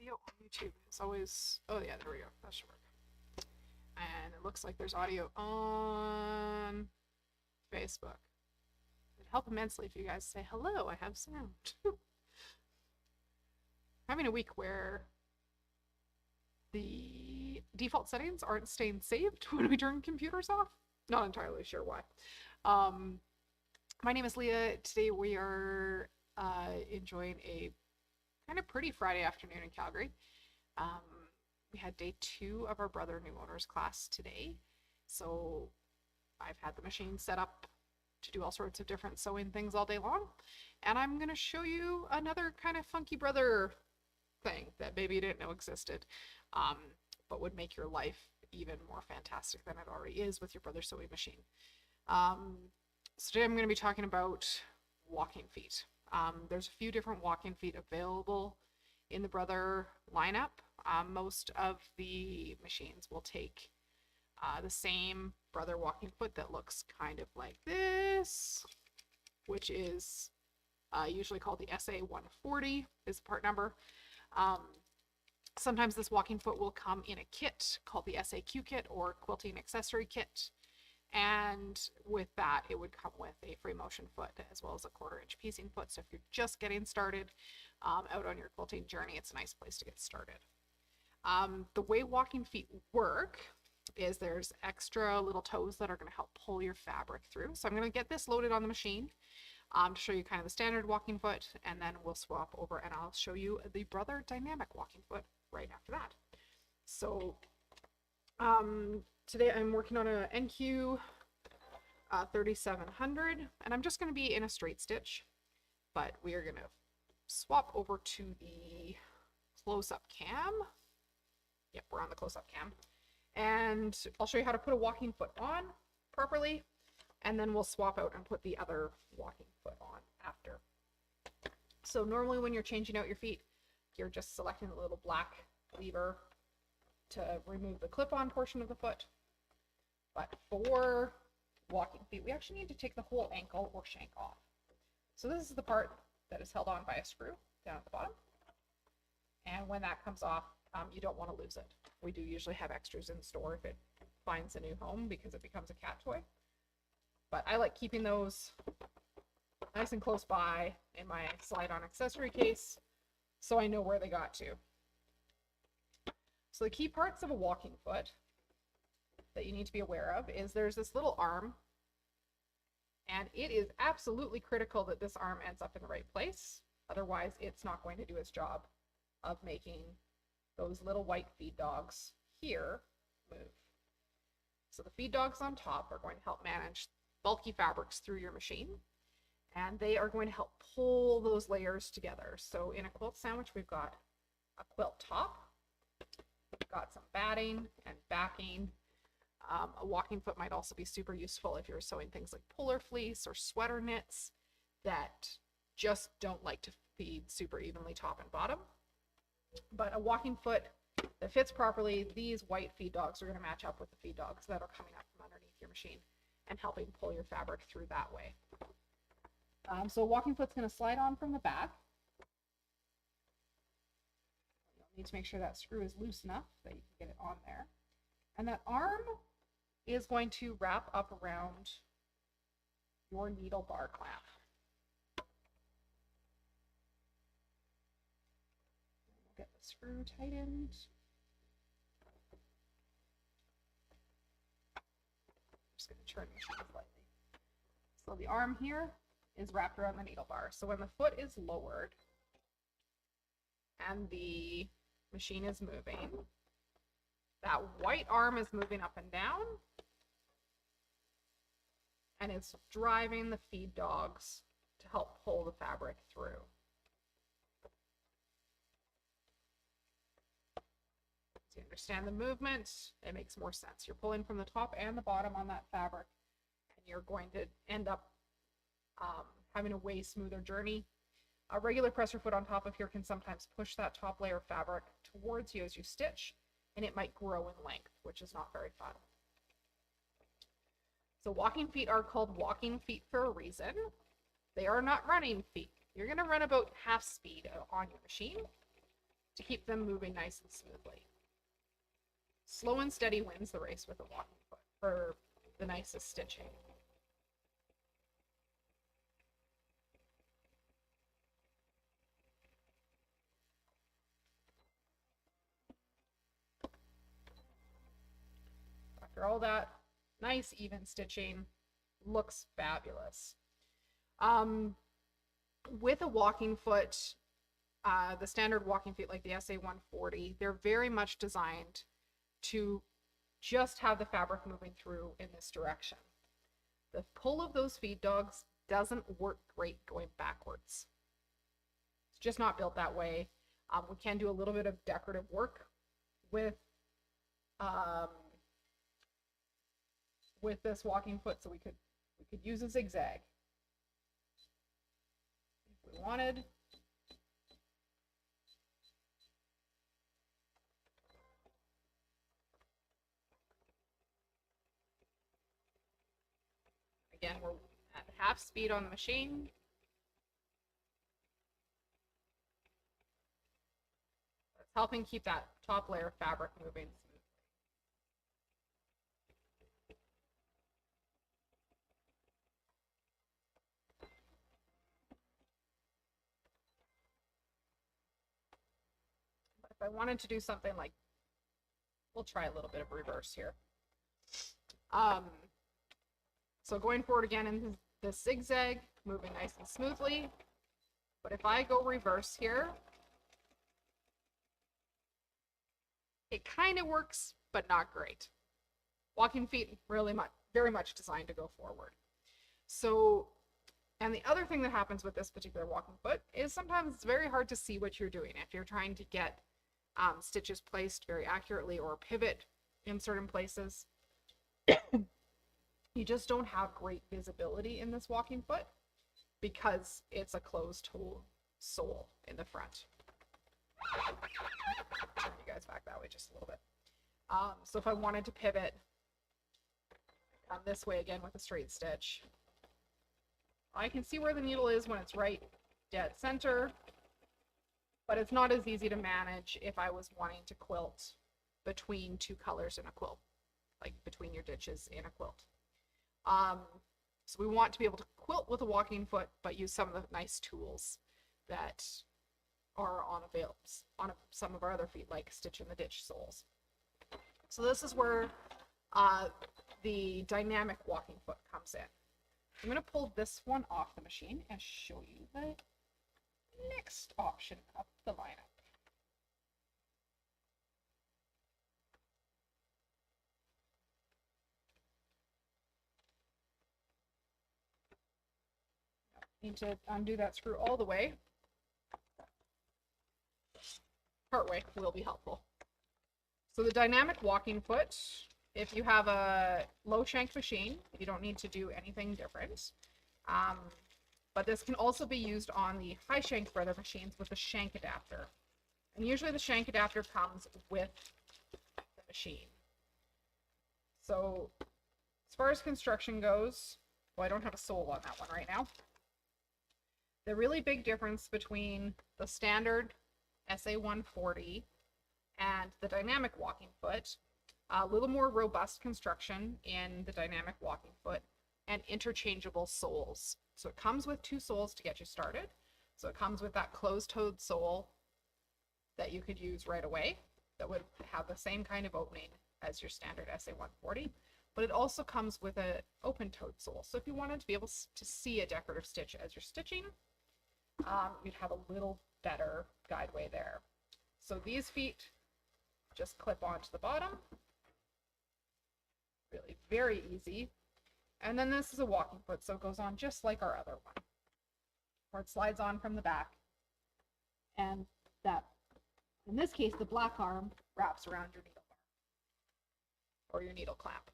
audio on YouTube? It's always, oh yeah, there we go. That should work. And it looks like there's audio on Facebook. It'd help immensely if you guys say, hello, I have sound. Having a week where the default settings aren't staying saved when we turn computers off. Not entirely sure why. My name is Leah. Today we are enjoying a kind of pretty Friday afternoon in Calgary. We had day 2 of our brother new owners class today. So I've had the machine set up to do all sorts of different sewing things all day long. And I'm going to show you another kind of funky brother thing that maybe you didn't know existed, but would make your life even more fantastic than it already is with your brother's sewing machine. So today I'm going to be talking about walking feet. There's a few different walking feet available in the Brother lineup. Most of the machines will take the same Brother walking foot that looks kind of like this, which is usually called the SA140 is the part number. Sometimes this walking foot will come in a kit called the SAQ kit or quilting accessory kit. And with that, it would come with a free motion foot as well as a 1/4 inch piecing foot. So if you're just getting started out on your quilting journey, it's a nice place to get started. The way walking feet work is there's extra little toes that are going to help pull your fabric through. So I'm going to get this loaded on the machine to show you kind of the standard walking foot, and then we'll swap over and I'll show you the Brother dynamic walking foot right after that. So today I'm working on a NQ 3700, and I'm just going to be in a straight stitch, but we are going to swap over to the close-up cam. Yep, we're on the close-up cam. And I'll show you how to put a walking foot on properly, and then we'll swap out and put the other walking foot on after. So normally when you're changing out your feet, you're just selecting the little black lever to remove the clip-on portion of the foot. But for walking feet, we actually need to take the whole ankle or shank off. So this is the part that is held on by a screw down at the bottom. And when that comes off, you don't want to lose it. We do usually have extras in store if it finds a new home because it becomes a cat toy. But I like keeping those nice and close by in my slide-on accessory case so I know where they got to. So the key parts of a walking foot that you need to be aware of is there's this little arm, and it is absolutely critical that this arm ends up in the right place. Otherwise, it's not going to do its job of making those little white feed dogs here move. So the feed dogs on top are going to help manage bulky fabrics through your machine, and they are going to help pull those layers together. So in a quilt sandwich, we've got a quilt top, we've got some batting and backing. A walking foot might also be super useful if you're sewing things like polar fleece or sweater knits that just don't like to feed super evenly top and bottom. But a walking foot that fits properly, these white feed dogs are going to match up with the feed dogs that are coming up from underneath your machine and helping pull your fabric through that way. So a walking foot's going to slide on from the back. You'll need to make sure that screw is loose enough that you can get it on there. And that arm is going to wrap up around your needle bar clamp. We'll get the screw tightened. I'm just going to turn the machine slightly. So the arm here is wrapped around the needle bar. So when the foot is lowered and the machine is moving, that white arm is moving up and down, and it's driving the feed dogs to help pull the fabric through. So you understand the movement, it makes more sense. You're pulling from the top and the bottom on that fabric, and you're going to end up having a way smoother journey. A regular presser foot on top of here can sometimes push that top layer of fabric towards you as you stitch, and it might grow in length, which is not very fun. So walking feet are called walking feet for a reason. They are not running feet. You're going to run about half speed on your machine. to keep them moving nice and smoothly. Slow and steady wins the race with a walking foot for the nicest stitching. After all that nice even stitching, looks fabulous. With a walking foot, the standard walking feet like the SA140, they're very much designed to just have the fabric moving through in this direction. The pull of those feed dogs doesn't work great going backwards. It's just not built that way. We can do a little bit of decorative work with this walking foot, so we could use a zigzag if we wanted. Again, we're at half speed on the machine. It's helping keep that top layer of fabric moving smoothly. But if I wanted to do something like, we'll try a little bit of reverse here. So going forward again in the zigzag, moving nice and smoothly. But if I go reverse here, it kind of works, but not great. Walking feet really very much designed to go forward. So, and the other thing that happens with this particular walking foot is sometimes it's very hard to see what you're doing if you're trying to get stitches placed very accurately or pivot in certain places. You just don't have great visibility in this walking foot because it's a closed-toe sole in the front. Turn you guys back that way just a little bit. So if I wanted to pivot, come this way again with a straight stitch, I can see where the needle is when it's right dead center, but it's not as easy to manage if I was wanting to quilt between two colors in a quilt, like between your ditches in a quilt. So we want to be able to quilt with a walking foot, but use some of the nice tools that are on some of our other feet, like stitch in the ditch soles. So this is where the dynamic walking foot comes in. I'm going to pull this one off the machine and show you the next option of the lineup. Need to undo that screw all the way. Part way will be helpful. So the dynamic walking foot, if you have a low shank machine, you don't need to do anything different. But this can also be used on the high shank Brother machines with a shank adapter. And usually the shank adapter comes with the machine. So as far as construction goes, well, I don't have a sole on that one right now. The really big difference between the standard SA140 and the dynamic walking foot, a little more robust construction in the dynamic walking foot, and interchangeable soles. So it comes with two soles to get you started. So it comes with that closed-toed sole that you could use right away that would have the same kind of opening as your standard SA140, but it also comes with an open-toed sole. So if you wanted to be able to see a decorative stitch as you're stitching, you'd have a little better guideway there. So these feet just clip onto the bottom. Really very easy. And then this is a walking foot, so it goes on just like our other one, where it slides on from the back. And that, in this case, the black arm wraps around your needle bar or your needle clamp.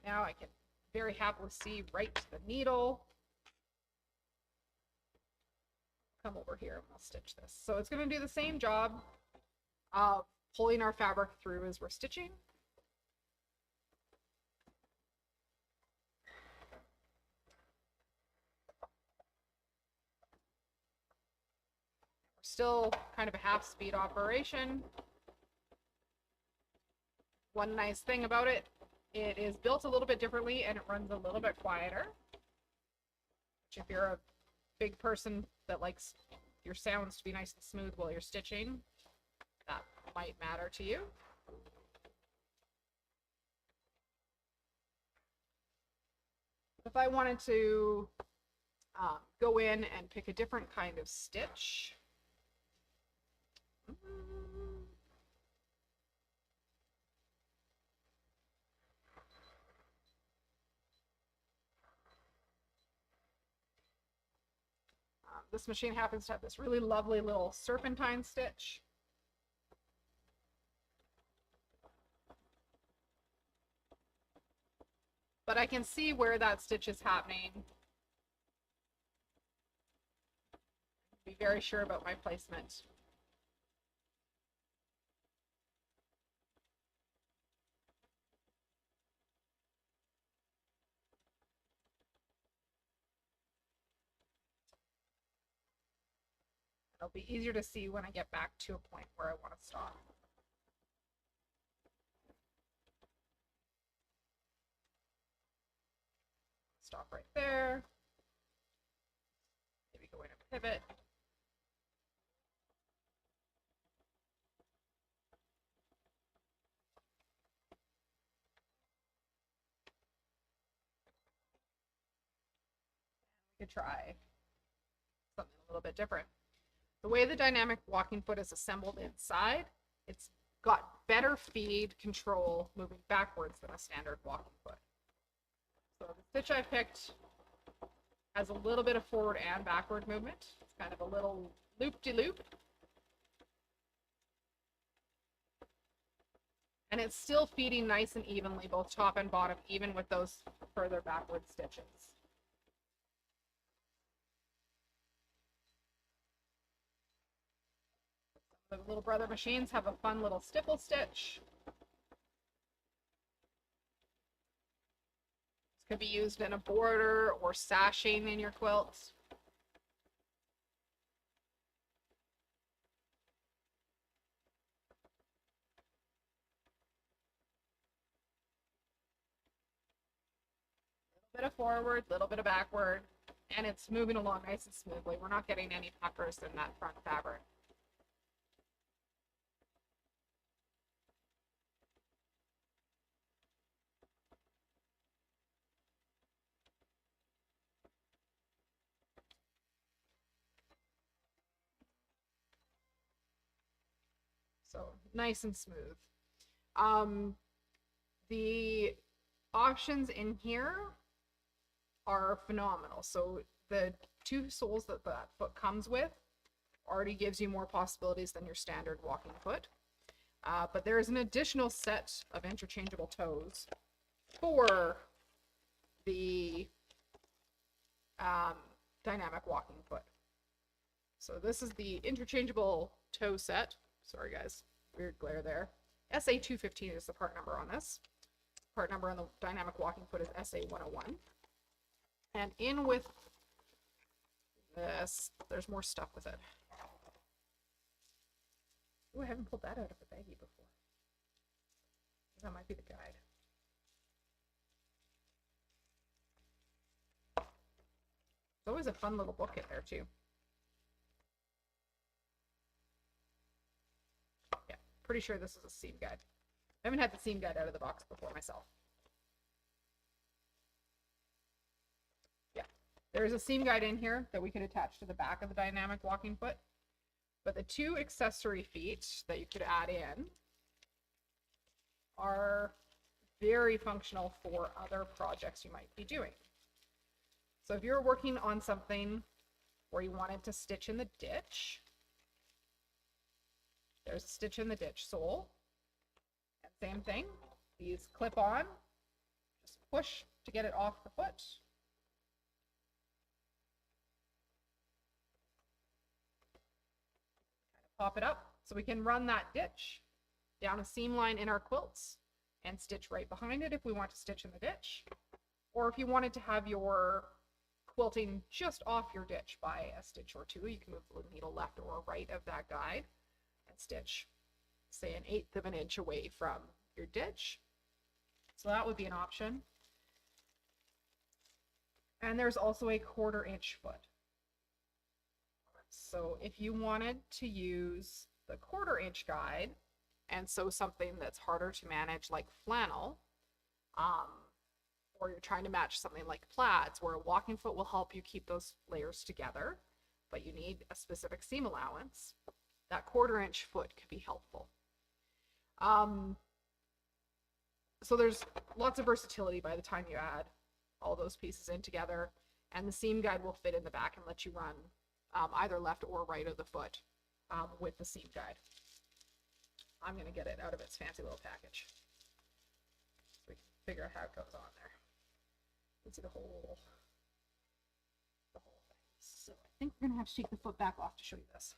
Now I can very happily see right to the needle. come over here and we'll stitch this. So it's going to do the same job of pulling our fabric through as we're stitching. We're still kind of a half-speed operation. One nice thing about it, it is built a little bit differently and it runs a little bit quieter. Which if you're a big person that likes your sounds to be nice and smooth while you're stitching, that might matter to you. If I wanted to go in and pick a different kind of stitch, this machine happens to have this really lovely little serpentine stitch. But I can see where that stitch is happening. Be very sure about my placement. It'll be easier to see when I get back to a point where I want to stop. Stop right there. Maybe go in and pivot. We could try something a little bit different. The way the dynamic walking foot is assembled inside, it's got better feed control moving backwards than a standard walking foot. So the stitch I picked has a little bit of forward and backward movement. It's kind of a little loop-de-loop. And it's still feeding nice and evenly, both top and bottom, even with those further backward stitches. The little brother machines have a fun little stipple stitch. This could be used in a border or sashing in your quilts. A little bit of forward, a little bit of backward, and it's moving along nice and smoothly. We're not getting any puckers in that front fabric. So nice and smooth. The options in here are phenomenal. So the two soles that that foot comes with already gives you more possibilities than your standard walking foot. But there is an additional set of interchangeable toes for the dynamic walking foot. So this is the interchangeable toe set. Sorry guys, weird glare there. SA215 is the part number on this. Part number on the dynamic walking foot is SA101. And in with this, there's more stuff with it. Oh, I haven't pulled that out of the baggie before. That might be the guide. There's always a fun little book in there too. Yeah, pretty sure this is a seam guide. I haven't had the seam guide out of the box before myself. Yeah, there's a seam guide in here that we could attach to the back of the dynamic walking foot. But the two accessory feet that you could add in are very functional for other projects you might be doing. So if you're working on something where you wanted to stitch in the ditch, there's a stitch in the ditch sole. And same thing, these clip on, just push to get it off the foot. pop it up. So we can run that ditch down a seam line in our quilts and stitch right behind it if we want to stitch in the ditch. Or if you wanted to have your quilting just off your ditch by a stitch or two, you can move the needle left or right of that guide and stitch, say, 1/8 of an inch away from your ditch. So that would be an option. And there's also a 1/4 inch foot. So if you wanted to use the 1/4 inch guide and sew something that's harder to manage like flannel, or you're trying to match something like plaids where a walking foot will help you keep those layers together, but you need a specific seam allowance, that 1/4 inch foot could be helpful. So there's lots of versatility by the time you add all those pieces in together, and the seam guide will fit in the back and let you run either left or right of the foot with the seam guide. I'm going to get it out of its fancy little package so we can figure out how it goes on there. You can see the whole thing. So I think we're going to have to take the foot back off to show you this,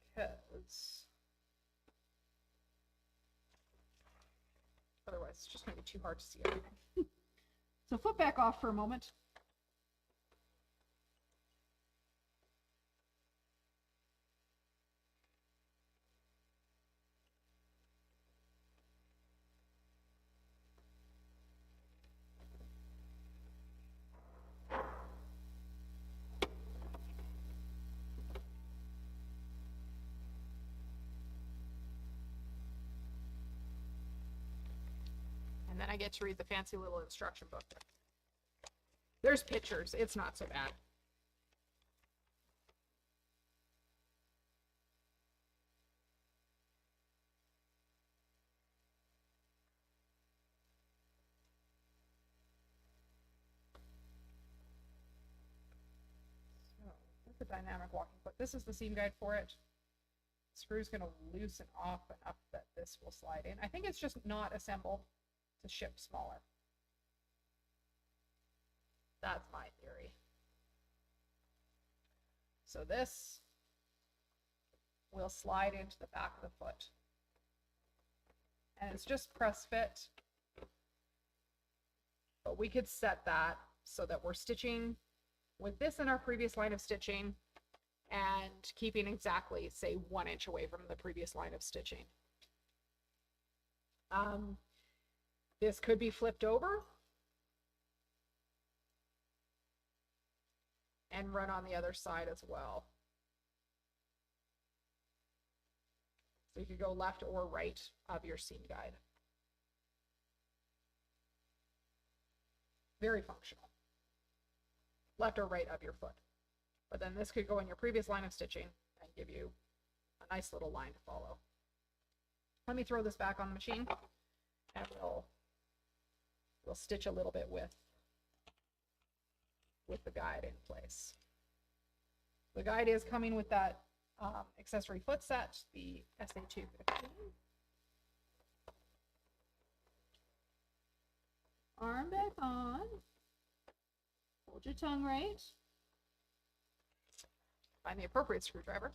because otherwise it's just going to be too hard to see everything. So foot back off for a moment. And then I get to read the fancy little instruction book. There's pictures. It's not so bad. So that's a dynamic walking foot. This is the seam guide for it. The screw's going to loosen off enough that this will slide in. I think it's just not assembled to ship smaller. That's my theory. So this will slide into the back of the foot. And it's just press fit. But we could set that so that we're stitching with this in our previous line of stitching and keeping exactly, say, 1 inch away from the previous line of stitching. This could be flipped over and run on the other side as well. So you could go left or right of your seam guide. Very functional. Left or right of your foot. But then this could go in your previous line of stitching and give you a nice little line to follow. Let me throw this back on the machine and we'll stitch a little bit with the guide in place. The guide is coming with that accessory foot set, the SA215. Arm back on. Hold your tongue right. Find the appropriate screwdriver.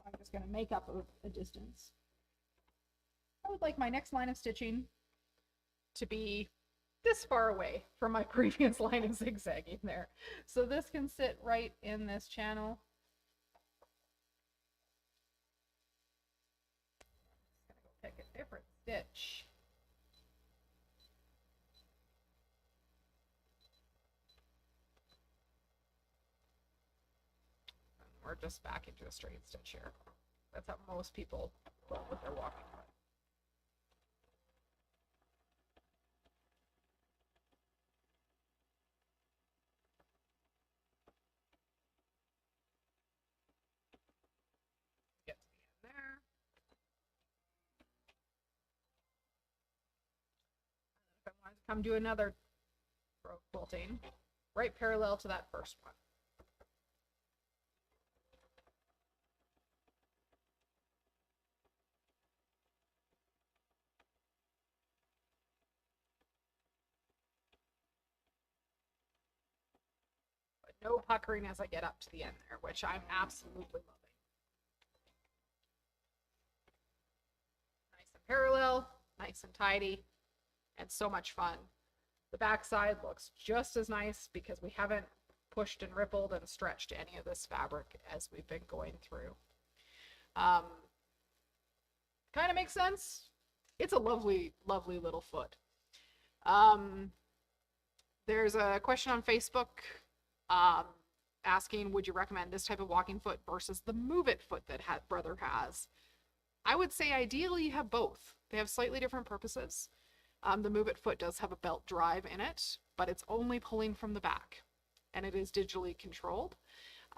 I'm just going to make up a distance. I would like my next line of stitching to be this far away from my previous line of zigzagging there. So this can sit right in this channel. I'm going to go pick a different stitch. We're just back into a straight stitch here. That's how most people roll with their walking foot. Get to the end there. come do another row quilting right parallel to that first one. But no puckering as I get up to the end there, which I'm absolutely loving. Nice and parallel, nice and tidy, and so much fun. The backside looks just as nice because we haven't pushed and rippled and stretched any of this fabric as we've been going through. Kind of makes sense. It's a lovely, lovely little foot. There's a question on Facebook asking, would you recommend this type of walking foot versus the Move It foot that Brother has? I would say ideally you have both. They have slightly different purposes. The Move It foot does have a belt drive in it, but it's only pulling from the back, and it is digitally controlled.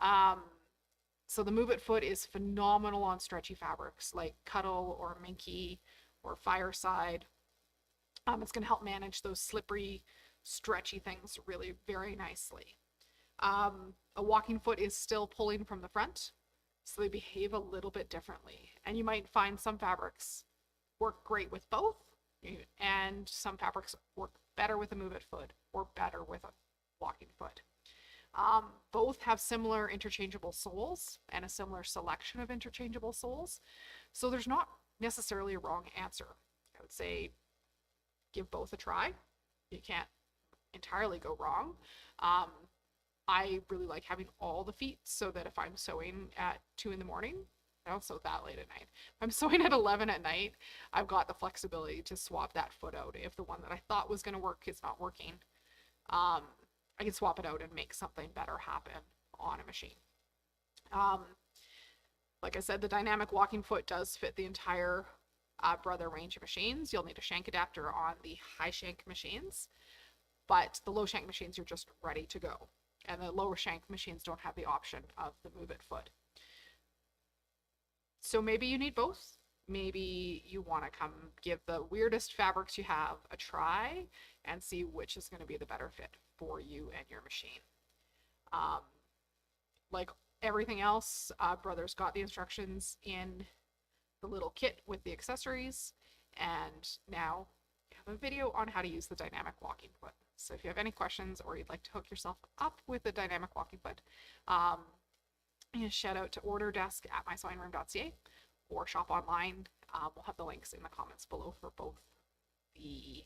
So the Move It foot is phenomenal on stretchy fabrics like Cuddle or Minky or Fireside. It's going to help manage those slippery, stretchy things really very nicely. A walking foot is still pulling from the front, so they behave a little bit differently. And you might find some fabrics work great with both, and some fabrics work better with a Move It foot or better with a walking foot. Both have similar interchangeable soles and a similar selection of interchangeable soles, so there's not necessarily a wrong answer. I would say give both a try. You can't entirely go wrong. I really like having all the feet so that if I'm sewing at 2 in the morning, I don't sew that late at night. If I'm sewing at 11 at night, I've got the flexibility to swap that foot out. If the one that I thought was going to work is not working, I can swap it out and make something better happen on a machine. Like I said, the dynamic walking foot does fit the entire Brother range of machines. You'll need a shank adapter on the high shank machines, but the low shank machines are just ready to go. And the lower shank machines don't have the option of the Move It foot. So maybe you need both. Maybe you want to come give the weirdest fabrics you have a try and see which is going to be the better fit for you and your machine. Like everything else, Brother's got the instructions in the little kit with the accessories, and now you have a video on how to use the dynamic walking foot. So if you have any questions or you'd like to hook yourself up with the dynamic walking foot, shout out to order desk at mysewingroom.ca or shop online. We'll have the links in the comments below for both the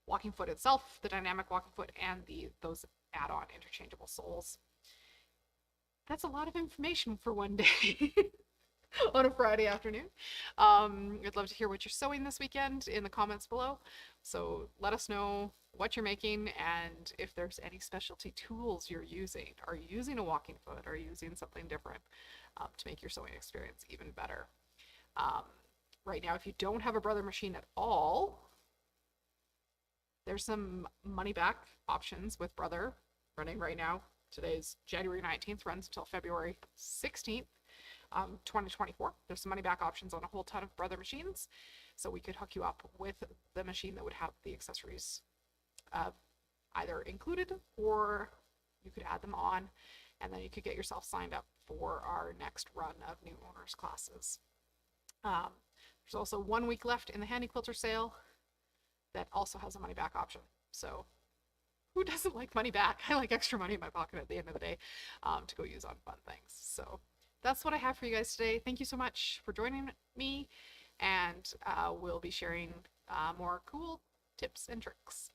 walking foot itself, the dynamic walking foot, and those add-on interchangeable soles. That's a lot of information for one day on a Friday afternoon. I'd love to hear what you're sewing this weekend in the comments below. So let us know what you're making and if there's any specialty tools you're using. Are you using a walking foot? Are you using something different to make your sewing experience even better? Right now, if you don't have a Brother machine at all, there's some money back options with Brother running right now. Today's January 19th, runs until February 16th. 2024. There's some money back options on a whole ton of Brother machines, so we could hook you up with the machine that would have the accessories either included, or you could add them on, and then you could get yourself signed up for our next run of new owners classes. There's also 1 week left in the Handy Quilter sale that also has a money back option. So who doesn't like money back? I like extra money in my pocket at the end of the day to go use on fun things. So that's what I have for you guys today. Thank you so much for joining me, and we'll be sharing more cool tips and tricks.